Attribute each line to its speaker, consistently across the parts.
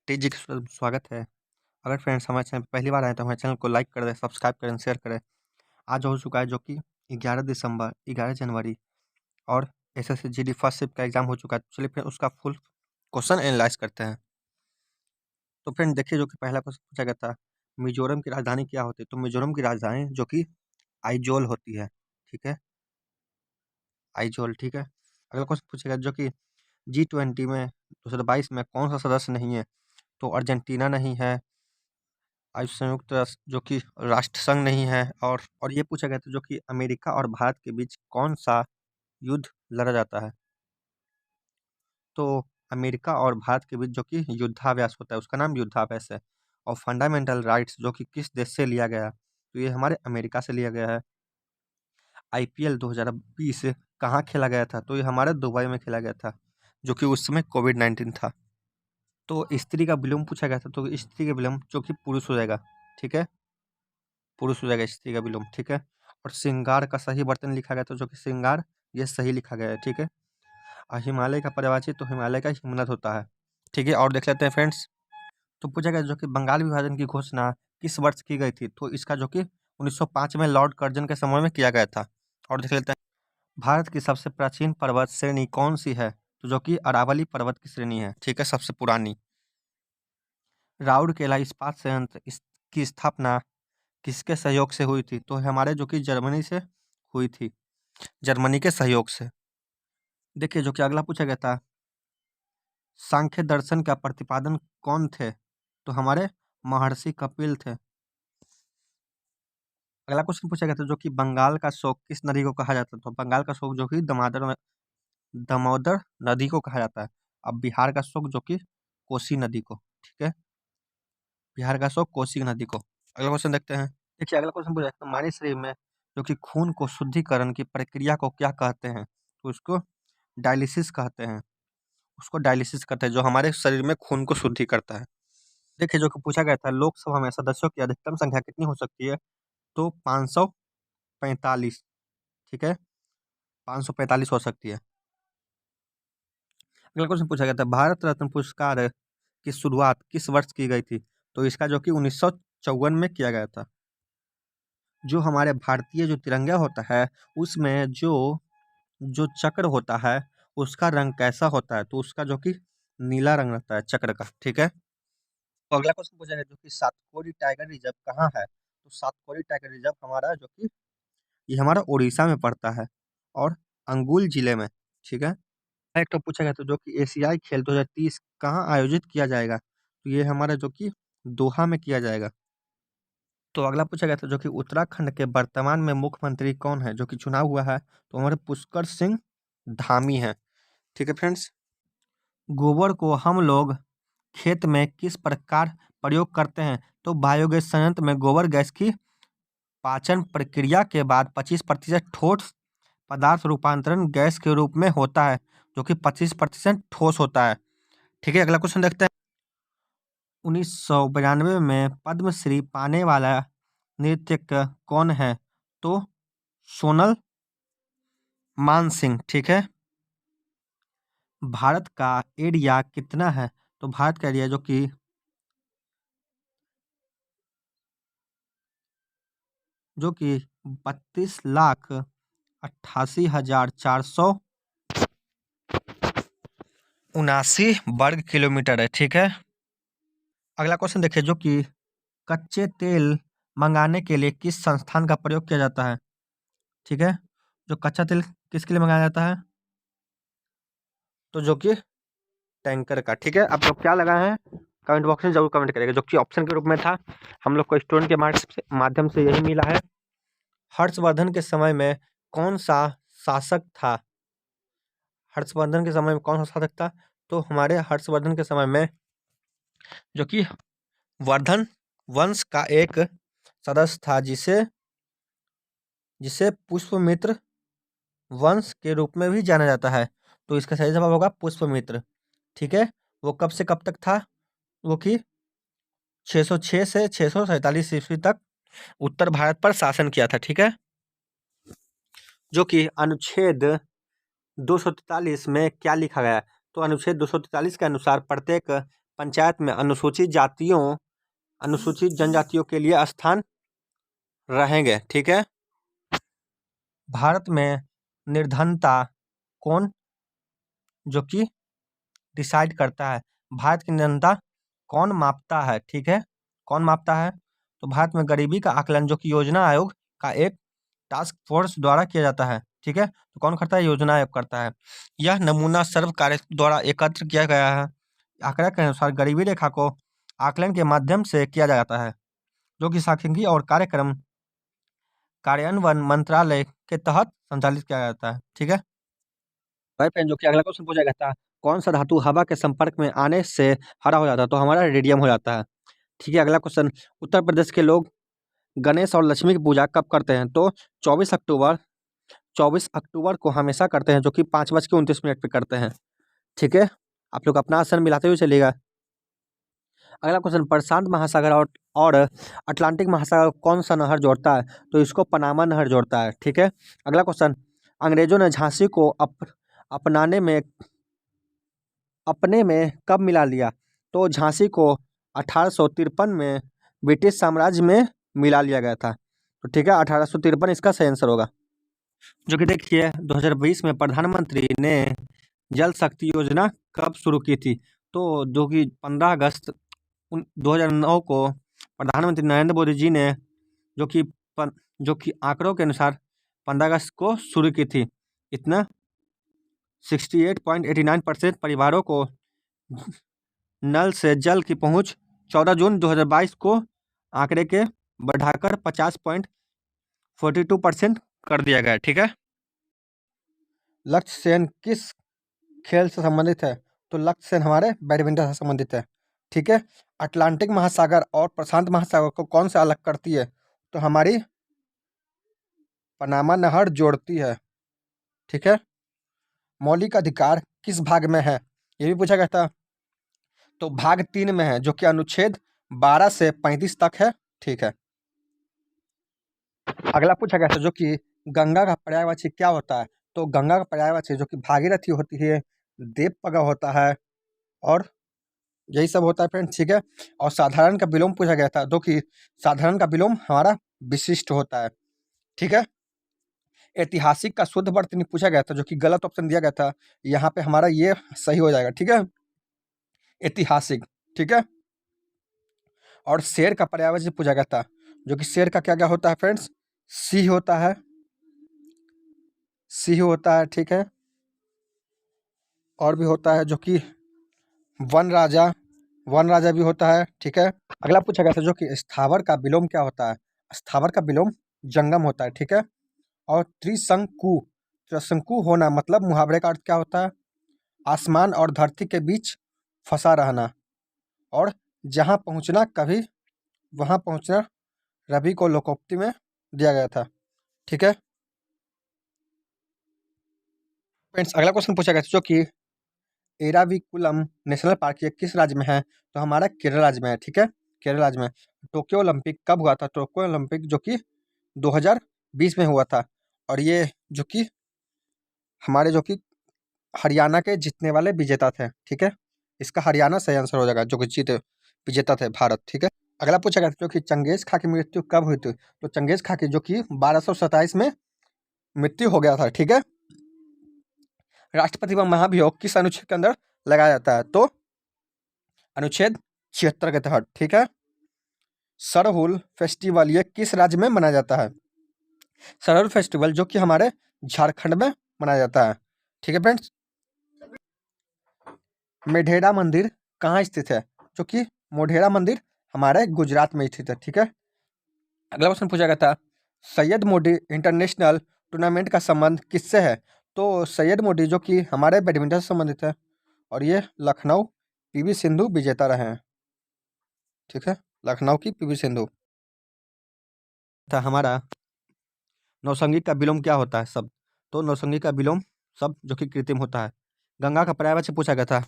Speaker 1: जी का स्वागत है। अगर फ्रेंड्स हमारे चैनल पे पहली बार आए तो हमारे चैनल को लाइक कर दें, सब्सक्राइब करें, शेयर करें। आज हो चुका है जो कि 11 दिसंबर, 11 जनवरी और एसएससी जीडी फर्स्ट शिफ्ट का एग्जाम हो चुका है। चलिए फिर उसका फुल क्वेश्चन एनालाइज करते हैं। तो फ्रेंड देखिए जो कि पहला क्वेश्चन पूछा गया था, मिजोरम की राजधानी क्या होती है? तो मिजोरम की राजधानी जो कि आइजोल होती है। ठीक है, आइजोल। ठीक है, अगला क्वेश्चन पूछेगा जो कि G20 में 2022 में कौन सा सदस्य नहीं है? तो अर्जेंटीना नहीं है, संयुक्त राष्ट्र जो कि राष्ट्र संघ नहीं है, और ये पूछा गया था जो कि अमेरिका और भारत के बीच कौन सा युद्ध लड़ा जाता है? तो अमेरिका और भारत के बीच जो कि युद्धाभ्यास होता है उसका नाम युद्धाभ्यास है। और फंडामेंटल राइट्स जो कि किस देश से लिया गया? तो ये हमारे अमेरिका से लिया गया है। आईपीएल 2020 कहाँ खेला गया था? तो ये हमारे दुबई में खेला गया था, जो कि उस समय कोविड-19 था। तो स्त्री का विलोम पूछा गया था, तो स्त्री का विलोम जो कि पुरुष हो जाएगा। ठीक है, पुरुष हो जाएगा स्त्री का विलोम। ठीक है, और श्रृंगार का सही बर्तन लिखा गया था, जो कि श्रृंगार ये सही लिखा गया है। ठीक है, और हिमालय का पर्वतवासी तो हिमालय का हिमनद होता है। ठीक है, और देख लेते हैं फ्रेंड्स। तो पूछा गया जो कि बंगाल विभाजन की घोषणा किस वर्ष की गई थी? तो इसका जो कि 1905 में लॉर्ड कर्जन के समय में किया गया था। और देख लेते हैं, भारत की सबसे प्राचीन पर्वत श्रेणी कौन सी है? तो जो कि अरावली पर्वत की श्रेणी है। ठीक है, सबसे पुरानी। राउरकेला इस्पात संयंत्र की स्थापना किसके सहयोग से हुई थी? तो हमारे जो कि जर्मनी से हुई थी, जर्मनी के सहयोग से। देखिए जो कि अगला पूछा गया था, सांख्य दर्शन का प्रतिपादन कौन थे? तो हमारे महर्षि कपिल थे। अगला क्वेश्चन पूछा गया था जो कि बंगाल का शोक किस नदी को कहा जाता है? तो बंगाल का शोक जो कि दामोदर नदी को कहा जाता है। अब बिहार का शोक जो कि कोसी नदी को। ठीक है, बिहार का शोक कोसी नदी को। अगला क्वेश्चन देखते हैं। देखिए अगला क्वेश्चन पूछा है, हमारे शरीर में जो कि खून को शुद्धिकरण की प्रक्रिया को क्या कहते हैं? तो उसको डायलिसिस कहते हैं। उसको डायलिसिस कहते हैं, जो हमारे शरीर में खून को शुद्धि करता है। देखिए जो कि पूछा गया था, लोकसभा में सदस्यों की अधिकतम संख्या कितनी हो सकती है? तो 545। ठीक है, 545 हो सकती है। अगला क्वेश्चन पूछा गया था, भारत रत्न पुरस्कार की शुरुआत किस वर्ष की गई थी? तो इसका जो कि 1954 में किया गया था। जो हमारे भारतीय जो तिरंगा होता है उसमें जो जो चक्र होता है उसका रंग कैसा होता है? तो उसका जो कि नीला रंग रहता है चक्र का। ठीक है, तो अगला क्वेश्चन पूछा गया जो कि सातकोरी टाइगर रिजर्व कहाँ है? तो सातकोरी टाइगर रिजर्व हमारा जो कि ये हमारा उड़ीसा में पड़ता है, और अंगुल जिले में। ठीक है, एक तो पूछा गया था जो कि एशियाई खेल 2030 कहाँ आयोजित किया जाएगा? तो ये हमारा जो कि दोहा में किया जाएगा। तो अगला पूछा गया था जो कि उत्तराखंड के वर्तमान में मुख्यमंत्री कौन है जो कि चुनाव हुआ है? तो हमारे पुष्कर सिंह धामी हैं। ठीक है फ्रेंड्स, गोबर को हम लोग खेत में किस प्रकार प्रयोग करते हैं? तो बायोगैस संयंत्र में गोबर गैस की पाचन प्रक्रिया के बाद 25% ठोस पदार्थ रूपांतरण गैस के रूप में होता है, जो कि 25% ठोस होता है। ठीक है, अगला क्वेश्चन देखते हैं। 1992 में पद्मश्री पाने वाला नृत्यक कौन है? तो सोनल मानसिंह। ठीक है, भारत का एरिया कितना है? तो भारत का एरिया जो कि 32,88,479 वर्ग किलोमीटर है। ठीक है, अगला क्वेश्चन देखिए जो कि कच्चे तेल मंगाने के लिए किस संस्थान का प्रयोग किया जाता है? ठीक है, जो कच्चा तेल किसके लिए मंगाया जाता है? तो जो कि टैंकर का। ठीक है, आप लोग क्या लगाए हैं कमेंट बॉक्स में जरूर कमेंट करेगा। जो कि ऑप्शन के रूप में था, हम लोग को स्टूडेंट के माध्यम से यही मिला है। हर्षवर्धन के समय में कौन सा शासक था? हर्षवर्धन के समय में कौन सा शासक था? तो हमारे हर्षवर्धन के समय में जो कि वर्धन वंश का एक सदस्य था, जिसे जिसे पुष्पमित्र वंश के रूप में भी जाना जाता है। तो इसका सही जवाब होगा पुष्पमित्र। ठीक है, वो कब से कब तक था? वो कि 606 से 647 ईस्वी तक उत्तर भारत पर शासन किया था। ठीक है, जो कि अनुच्छेद 243 में क्या लिखा गया है? तो अनुच्छेद 243 के अनुसार प्रत्येक पंचायत में अनुसूचित जनजातियों के लिए स्थान रहेंगे। ठीक है। भारत में निर्धनता कौन जो कि डिसाइड करता है? भारत की निर्धनता कौन मापता है? ठीक है, कौन मापता है? तो भारत में गरीबी का आकलन जो कि योजना आयोग का एक टास्क फोर्स द्वारा किया जाता है। ठीक है, तो कौन करता है? योजना आयोग करता है। यह नमूना सर्व कार्य द्वारा एकत्र किया गया है। आंकड़ा के अनुसार गरीबी रेखा को आकलन के माध्यम से किया जाता है, जो कि सांख्यिकी और कार्यक्रम कार्यान्वयन मंत्रालय के तहत संचालित किया जाता है। ठीक है भाई फ्रेंड, जो कि अगला क्वेश्चन पूछा गया था, कौन सा धातु हवा के संपर्क में आने से हरा हो जाता है? तो हमारा रेडियम हो जाता है। ठीक है, अगला क्वेश्चन, उत्तर प्रदेश के लोग गणेश और लक्ष्मी की पूजा कब करते हैं? तो 24 अक्टूबर को हमेशा करते हैं, जो कि 5:29 पे करते हैं। ठीक है, आप लोग अपना आसन मिलाते हुए चलिएगा। अगला क्वेश्चन, प्रशांत महासागर और अटलांटिक महासागर को कौन सा नहर जोड़ता है? तो इसको पनामा नहर जोड़ता है। ठीक है, अगला क्वेश्चन, अंग्रेजों ने झांसी को अपने में कब मिला लिया? तो झांसी को 1853 में ब्रिटिश साम्राज्य में मिला लिया गया था। तो ठीक है, 1853 इसका सही आंसर होगा। जो कि देखिए 2020 में प्रधानमंत्री ने जल शक्ति योजना कब शुरू की थी? तो जो कि 15 अगस्त 2009 को प्रधानमंत्री नरेंद्र मोदी जी ने जो कि आंकड़ों के अनुसार 15 अगस्त को शुरू की थी। इतना 68.89% परिवारों को नल से जल की पहुंच 14 जून 2022 को आंकड़े के बढ़ाकर 50.42% कर दिया गया। ठीक है, लक्ष्य सेन किस खेल से संबंधित है? तो लक्ष्य सेन हमारे बैडमिंटन से संबंधित है। ठीक है, अटलांटिक महासागर और प्रशांत महासागर को कौन से अलग करती है? तो हमारी पनामा नहर जोड़ती है। ठीक है, मौलिक अधिकार किस भाग में है? ये भी पूछा गया था। तो भाग 3 में है, जो कि अनुच्छेद 12 से 35 तक है। ठीक है, अगला पूछा गया था, जो कि गंगा का पर्यायवाची क्या होता है? तो गंगा का पर्यायवाची जो कि भागीरथी होती है, देवपगा होता है, और यही सब होता है फ्रेंड। ठीक है, और साधारण का विलोम पूछा गया था, जो कि साधारण का विलोम हमारा विशिष्ट होता है। ठीक है, ऐतिहासिक का शुद्ध वर्त नहीं पूछा गया था, जो कि गलत ऑप्शन दिया गया था। यहाँ पे हमारा ये सही हो जाएगा। ठीक है, ऐतिहासिक। ठीक है, और शेर का पर्यायवाची पूछा गया था, जो कि शेर का क्या क्या होता है फ्रेंड्स? सिंह होता है, सिंह होता है। ठीक है, और भी होता है जो कि वन राजा भी होता है। ठीक है, अगला पूछा गया था, जो कि स्थावर का विलोम क्या होता है? स्थावर का विलोम जंगम होता है। ठीक है, और त्रिशंकु होना मतलब मुहावरे का अर्थ क्या होता है? आसमान और धरती के बीच फंसा रहना, और जहां पहुंचना कभी वहां पहुंचना रवि को लोकोक्ति में दिया गया था। ठीक है फ्रेंड्स, अगला क्वेश्चन पूछा गया था, जो कि एराविकुलम नेशनल पार्क ये किस राज्य में है? तो हमारा केरल राज्य में है। ठीक है, केरल राज्य में। टोक्यो ओलंपिक कब हुआ था? टोक्यो ओलंपिक जो कि 2020 में हुआ था, और ये जो कि हमारे जो कि हरियाणा के जीतने वाले विजेता थे। ठीक है, इसका हरियाणा सही आंसर हो जाएगा, जो कि विजेता थे भारत। ठीक है, अगला पूछा गया था, जो कि चंगेज खां की मृत्यु कब हुई थी? तो चंगेज खां की जो कि 1227 में मृत्यु हो गया था। ठीक है, राष्ट्रपति व महाभियोग किस अनुच्छेद के अंदर लगाया जाता है? तो अनुच्छेद 76 के तहत। ठीक है, सरहुल फेस्टिवल ये किस राज्य में मनाया जाता है? सरहुल फेस्टिवल जो कि हमारे झारखंड में मनाया जाता है। ठीक है फ्रेंड्स, मोढेरा मंदिर कहाँ स्थित है? जो कि मोढेरा मंदिर हमारे गुजरात में स्थित है। ठीक है, अगला क्वेश्चन पूछा गया था, सैयद मोदी इंटरनेशनल टूर्नामेंट का संबंध किससे है? तो सैयद मोदी जो कि हमारे बैडमिंटन से संबंधित है, और ये लखनऊ पीवी सिंधु विजेता रहे हैं। ठीक है, लखनऊ की पीवी सिंधु था। हमारा नौसंगी का विलोम क्या होता है? सब। तो नौसंगी का विलोम सब जो कि कृत्रिम होता है। गंगा का पर्यायवाची पूछा गया था,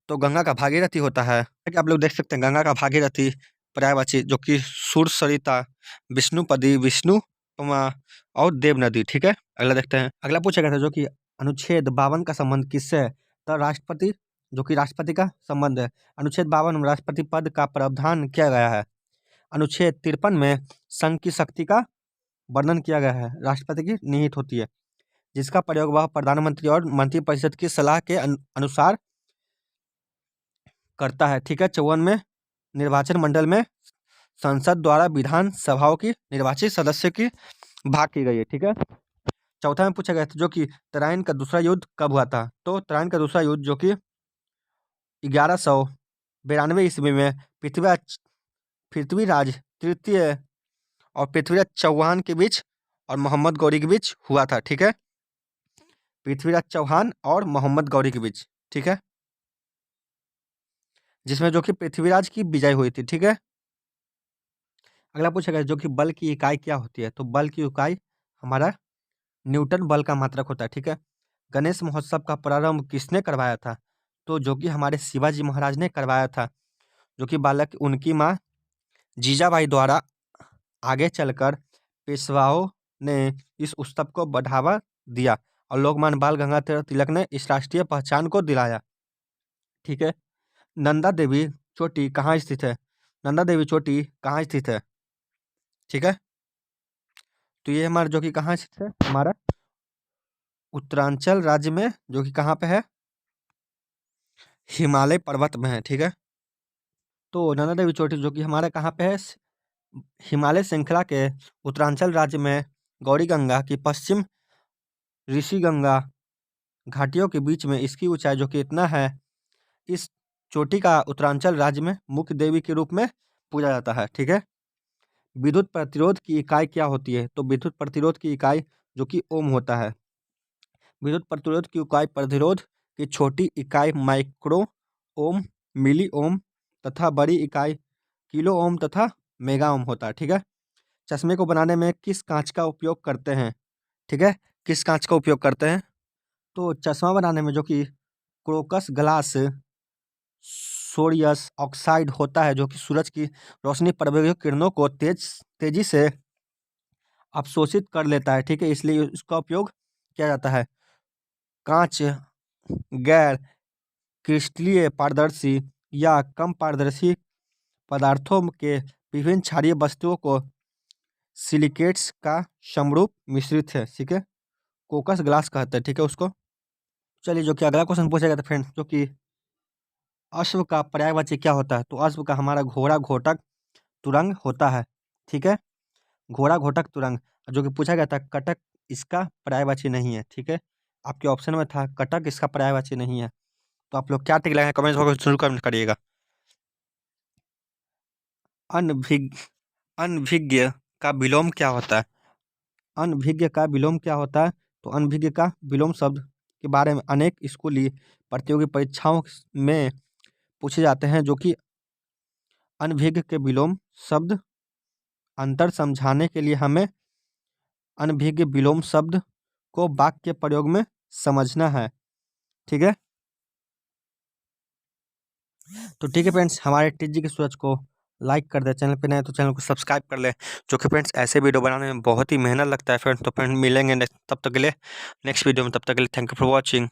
Speaker 1: तो गंगा का भागीरथी होता है। आप लोग देख सकते हैं गंगा का भागीरथी पर्यायवाची जो कि सूर सरिता, विष्णुपदी, विष्णुपमा और देव नदी। ठीक है, अगला देखते हैं। अगला पूछा गया था, जो कि अनुच्छेद 52 का संबंध किससे है? तो राष्ट्रपति जो कि राष्ट्रपति का संबंध है। अनुच्छेद 52 में राष्ट्रपति पद का प्रावधान किया गया है। अनुच्छेद 53 में संघ की शक्ति का वर्णन किया गया है। राष्ट्रपति की निहित होती है, जिसका प्रयोग वह प्रधानमंत्री और मंत्रिपरिषद की सलाह के अनुसार करता है। ठीक है। 54 में निर्वाचन मंडल में संसद द्वारा विधान सभाओं की निर्वाचित सदस्य की भाग की गई है। ठीक है। चौथा में पूछा गया था जो कि तराइन का दूसरा युद्ध कब हुआ था। तो तराइन का दूसरा युद्ध जो कि 1192 ईस्वी में पृथ्वीराज तृतीय और पृथ्वीराज चौहान के बीच और मोहम्मद गौरी के बीच हुआ था। ठीक है। पृथ्वीराज चौहान और मोहम्मद गौरी के बीच। ठीक है। जिसमें जो कि पृथ्वीराज की विजय हुई थी। ठीक है। अगला पूछा गया जो कि बल की इकाई क्या होती है। तो बल की इकाई हमारा न्यूटन बल का मात्रक होता है। ठीक है। गणेश महोत्सव का प्रारंभ किसने करवाया था। तो जो कि हमारे शिवाजी महाराज ने करवाया था, जो कि बालक उनकी माँ जीजाबाई द्वारा आगे चलकर पेशवाओं ने इस उत्सव को बढ़ावा दिया और लोकमान्य बाल गंगाधर तिलक ने इस राष्ट्रीय पहचान को दिलाया। ठीक है। नंदा देवी चोटी कहाँ स्थित है। नंदा देवी चोटी कहाँ स्थित है। ठीक है। तो ये हमारा जो कि कहाँ स्थित है, हमारा उत्तरांचल राज्य में, जो कि कहाँ पे है, हिमालय पर्वत में है। ठीक है। तो नंदा देवी चोटी जो कि हमारा कहाँ पे है, हिमालय श्रृंखला के उत्तरांचल राज्य में गौरी गंगा की पश्चिम ऋषि गंगा घाटियों के बीच में इसकी ऊंचाई जो कि इतना है, इस चोटी का उत्तरांचल राज्य में मुख्य देवी के रूप में पूजा जाता है। ठीक है। विद्युत प्रतिरोध की इकाई क्या होती है। तो विद्युत प्रतिरोध की इकाई जो कि ओम होता है। विद्युत प्रतिरोध की इकाई प्रतिरोध की छोटी इकाई माइक्रो ओम, मिली ओम तथा बड़ी इकाई किलो ओम तथा मेगा ओम होता है। ठीक है। चश्मे को बनाने में किस कांच का उपयोग करते हैं। ठीक है। किस कांच का उपयोग करते हैं। तो चश्मा बनाने में जो कि क्रोकस ग्लास सोडियस ऑक्साइड होता है, जो कि सूरज की रोशनी पराबैंगनी किरणों को तेजी से अवशोषित कर लेता है। ठीक है। इसलिए इसका उपयोग किया जाता है। कांच गैर क्रिस्टलीय पारदर्शी या कम पारदर्शी पदार्थों के विभिन्न क्षारीय वस्तुओं को सिलिकेट्स का समरूप मिश्रित है। ठीक है। कोकस ग्लास कहते हैं। ठीक है उसको। चलिए जो कि अगला क्वेश्चन पूछा गया था फ्रेंड्स, जो कि अश्व का पर्यायवाची क्या होता है। तो अश्व का हमारा घोड़ा घोटक तुरंग होता है। ठीक है। घोड़ा घोटक तुरंग, जो कि पूछा गया था कटक इसका पर्यायवाची नहीं है। ठीक है। आपके ऑप्शन में था कटक इसका पर्यायवाची नहीं है। तो आप लोग क्या टिक लगाएंगे कमेंट बॉक्स में जरूर कमेंट करिएगा। अनभिज्ञ अनभिज्ञ का विलोम क्या होता है। अनभिज्ञ का विलोम क्या होता है। तो अनभिज्ञ का विलोम शब्द के बारे में अनेक स्कूली प्रतियोगी परीक्षाओं में पूछे जाते हैं, जो कि अनभिज्ञ के विलोम शब्द अंतर समझाने के लिए हमें अनभिज्ञ विलोम शब्द को वाक्य के प्रयोग में समझना है। ठीक है। तो ठीक है फ्रेंड्स, हमारे टीजी के सूरज को लाइक कर दे, चैनल पे नए तो चैनल को सब्सक्राइब कर ले, जो कि फ्रेंड्स ऐसे वीडियो बनाने में बहुत ही मेहनत लगता है फ्रेंड्स। तो फ्रेंड्स मिलेंगे तब तक के लिए नेक्स्ट वीडियो में, तब तक के लिए थैंक यू फॉर वॉचिंग।